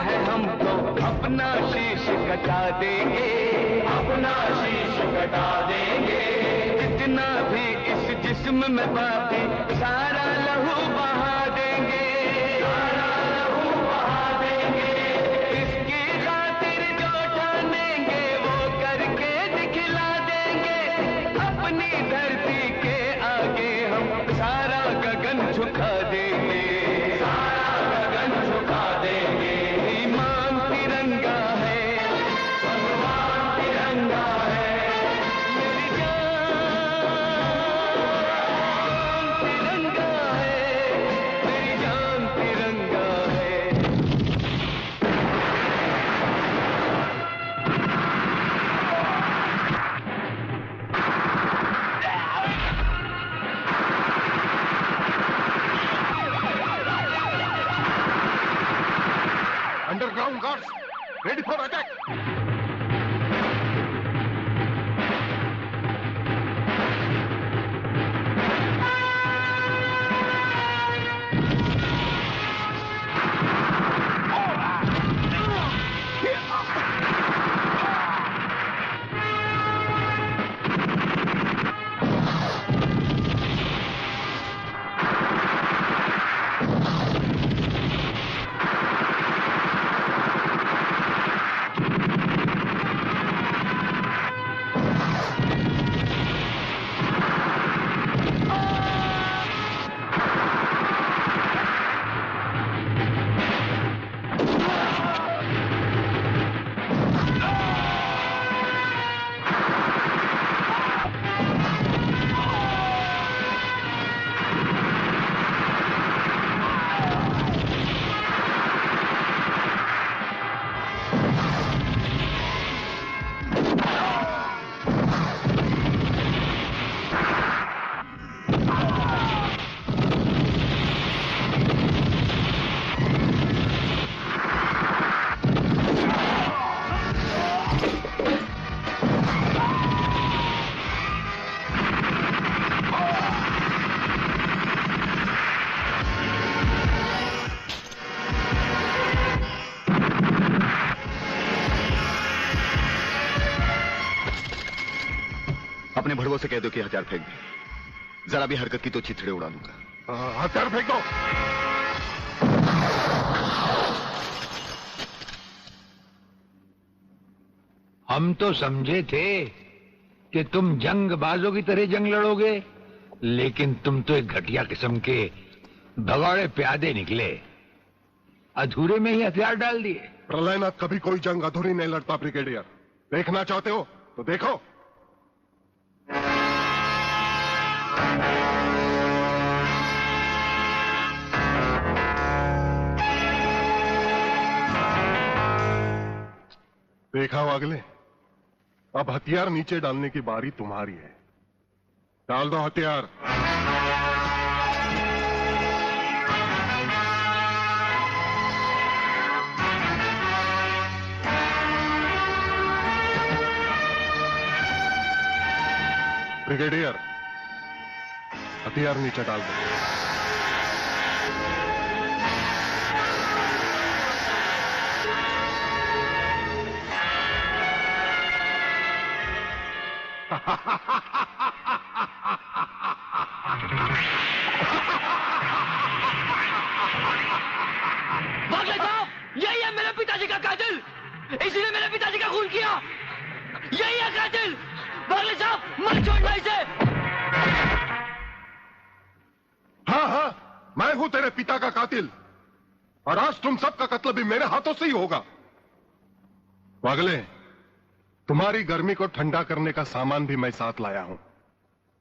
है हम तो अपना शीश कटा देंगे, अपना शीश कटा देंगे। जितना भी इस जिस्म में बाकी सारा लहू बहा देंगे, सारा लहू बहा देंगे। इसकी खातिर जो ठानेंगे वो करके दिखला देंगे। अपनी धरती के आगे हम सारा गगन झुका देंगे, सारा गगन झुका देंगे। ईमान तिरंगा है, भगवान तिरंगा है, मेरी जान तिरंगा है, मेरी जान तिरंगा है। Underground guards, ready for attack. अपने भड़वों से कह दो कि हथियार फेंक दे। जरा भी हरकत की तो चिथड़े उड़ा दूंगा। हथियार फेंक दो। हम तो समझे थे कि तुम जंगबाजों की तरह जंग लड़ोगे, लेकिन तुम तो एक घटिया किस्म के भगौड़े प्यादे निकले। अधूरे में ही हथियार डाल दिए। प्रलयनाथ कभी कोई जंग अधूरी नहीं लड़ता ब्रिगेडियर। देखना चाहते हो तो देखो। देखा वागले, अब हथियार नीचे डालने की बारी तुम्हारी है। डाल दो हथियार। ब्रिगेडियर, हथियार नीचे डाल दो। बागले साहब, यही है मेरे पिताजी का कातिल। इसीने मेरे पिताजी का खून किया। यही है कातिल। बागले साहब, मत छोड़ना इसे। हाँ, मैं हूं तेरे पिता का कातिल, और आज तुम सबका कत्ल भी मेरे हाथों से ही होगा। वागले, तुम्हारी गर्मी को ठंडा करने का सामान भी मैं साथ लाया हूं।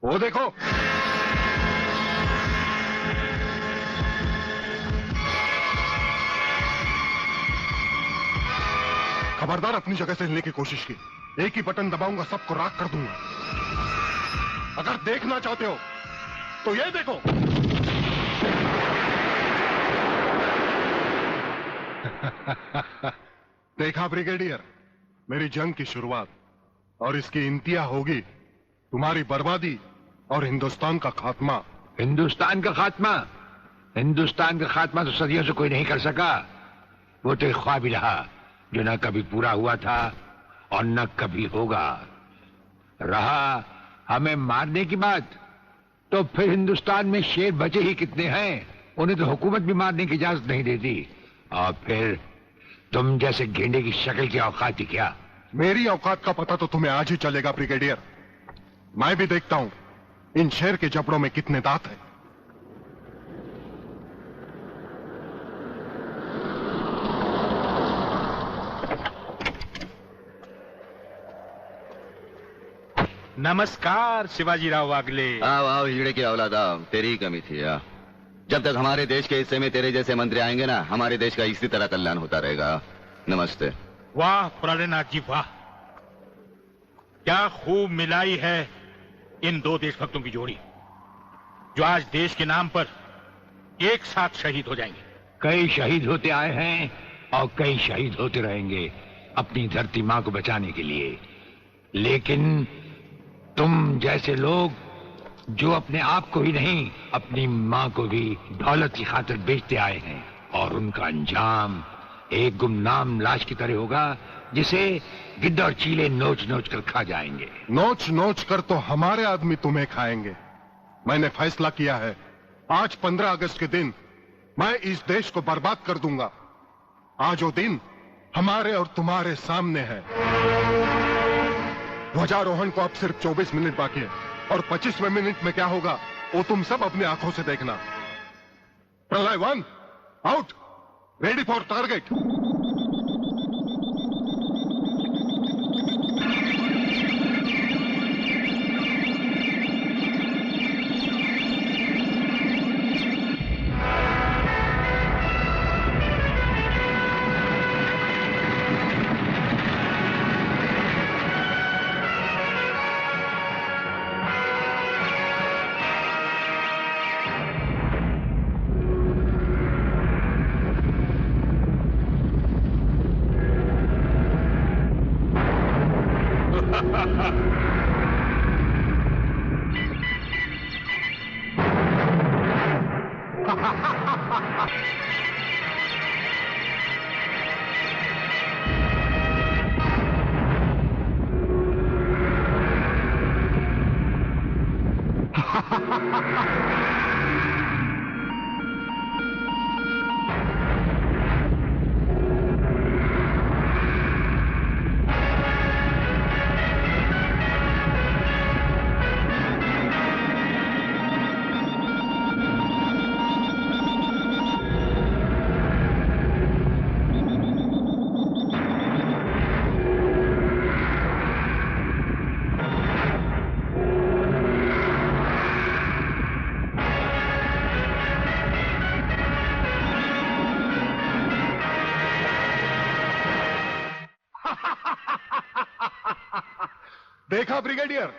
वो देखो। खबरदार अपनी जगह से हिलने की कोशिश की। एक ही बटन दबाऊंगा, सबको राख कर दूंगा। अगर देखना चाहते हो तो ये देखो। देखा ब्रिगेडियर, मेरी जंग की शुरुआत, और इसकी इंतहा होगी तुम्हारी बर्बादी और हिंदुस्तान का खात्मा। हिंदुस्तान का खात्मा? हिंदुस्तान का खात्मा तो सदियों से कोई नहीं कर सका। वो तो एक ख्वाब ही रहा जो न कभी पूरा हुआ था और न कभी होगा। रहा हमें मारने की बात, तो फिर हिंदुस्तान में शेर बचे ही कितने हैं, उन्हें तो हुकूमत भी मारने की इजाजत नहीं देती। और फिर तुम जैसे गेंडे की शक्ल की औकात ही क्या? मेरी औकात का पता तो तुम्हें आज ही चलेगा ब्रिगेडियर। मैं भी देखता हूं इन शेर के जबड़ों में कितने दांत हैं। नमस्कार शिवाजीराव वागले। आओ आओ हिजड़े की औलादा, तेरी ही कमी थी। जब तक हमारे देश के हिस्से में तेरे जैसे मंत्री आएंगे ना, हमारे देश का इसी तरह कल्याण होता रहेगा। नमस्ते। वाह प्राणनाथ जी वाह, क्या खूब मिलाई है इन दो देशभक्तों की जोड़ी, जो आज देश के नाम पर एक साथ शहीद हो जाएंगे। कई शहीद होते आए हैं और कई शहीद होते रहेंगे अपनी धरती मां को बचाने के लिए। लेकिन तुम जैसे लोग जो अपने आप को ही नहीं अपनी मां को भी दौलत की खातिर बेचते आए हैं, और उनका अंजाम एक गुमनाम लाश की तरह होगा जिसे गिद्ध और चीले नोच नोच कर खा जाएंगे। नोच नोच कर तो हमारे आदमी तुम्हें खाएंगे। मैंने फैसला किया है, आज 15 अगस्त के दिन मैं इस देश को बर्बाद कर दूंगा। आज वो दिन हमारे और तुम्हारे सामने है। ध्वजारोहण को अब सिर्फ 24 मिनट बाकी है, और 25वें मिनट में क्या होगा वो तुम सब अपनी आंखों से देखना। प्रलय 1 आउट, रेडी फॉर टारगेट। देखा ब्रिगेडियर,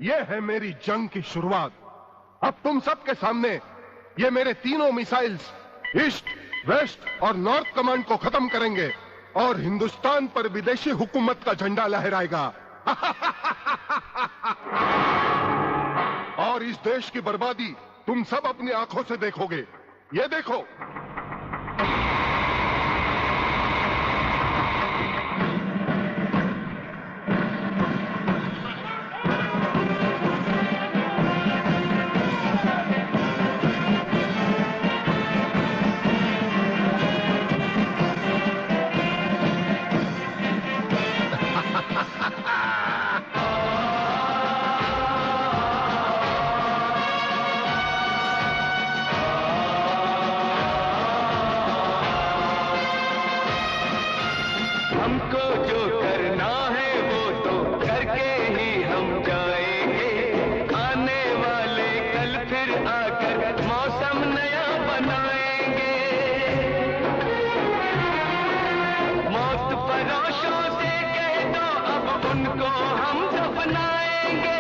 ये है मेरी जंग की शुरुआत। अब तुम सबके सामने ये मेरे तीनों मिसाइल्स ईस्ट, वेस्ट और नॉर्थ कमांड को खत्म करेंगे और हिंदुस्तान पर विदेशी हुकूमत का झंडा लहराएगा। और इस देश की बर्बादी तुम सब अपनी आंखों से देखोगे। ये देखो। हमको जो करना है वो तो करके ही हम जाएंगे। आने वाले कल फिर आकर मौसम नया बनाएंगे। मौत परोशों से कह दो अब उनको हम दफनाएंगे।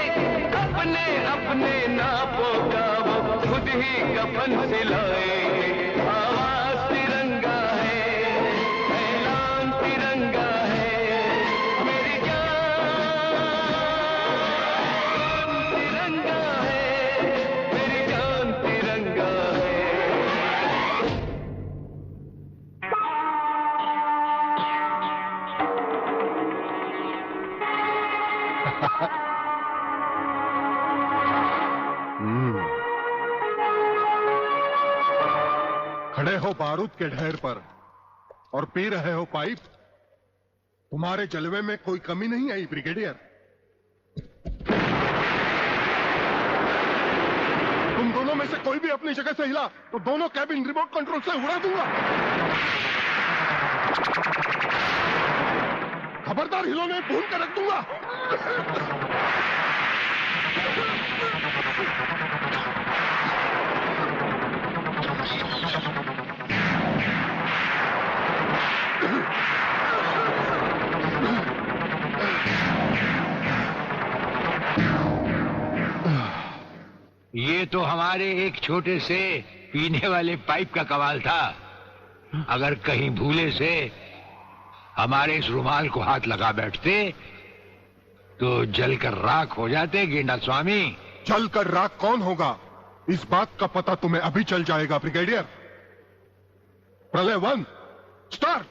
अपने अपने नापों का वो खुद ही कफन सिलाएंगे। आवाज तिरंगा है, ऐलान तिरंगा है, मेरी जान तिरंगा है, मेरी जान तिरंगा है। खड़े हो बारूद के ढेर पर और पी रहे हो पाइप। तुम्हारे जलवे में कोई कमी नहीं आई ब्रिगेडियर। तुम दोनों में से कोई भी अपनी जगह से हिला तो दोनों कैबिन रिमोट कंट्रोल से उड़ा दूंगा। खबरदार हिलोने भून कर रख दूंगा। ये तो हमारे एक छोटे से पीने वाले पाइप का कमाल था। अगर कहीं भूले से हमारे इस रुमाल को हाथ लगा बैठते तो जलकर राख हो जाते गेंडा स्वामी। जलकर राख कौन होगा इस बात का पता तुम्हें अभी चल जाएगा ब्रिगेडियर। प्रलय 1 स्टार्ट।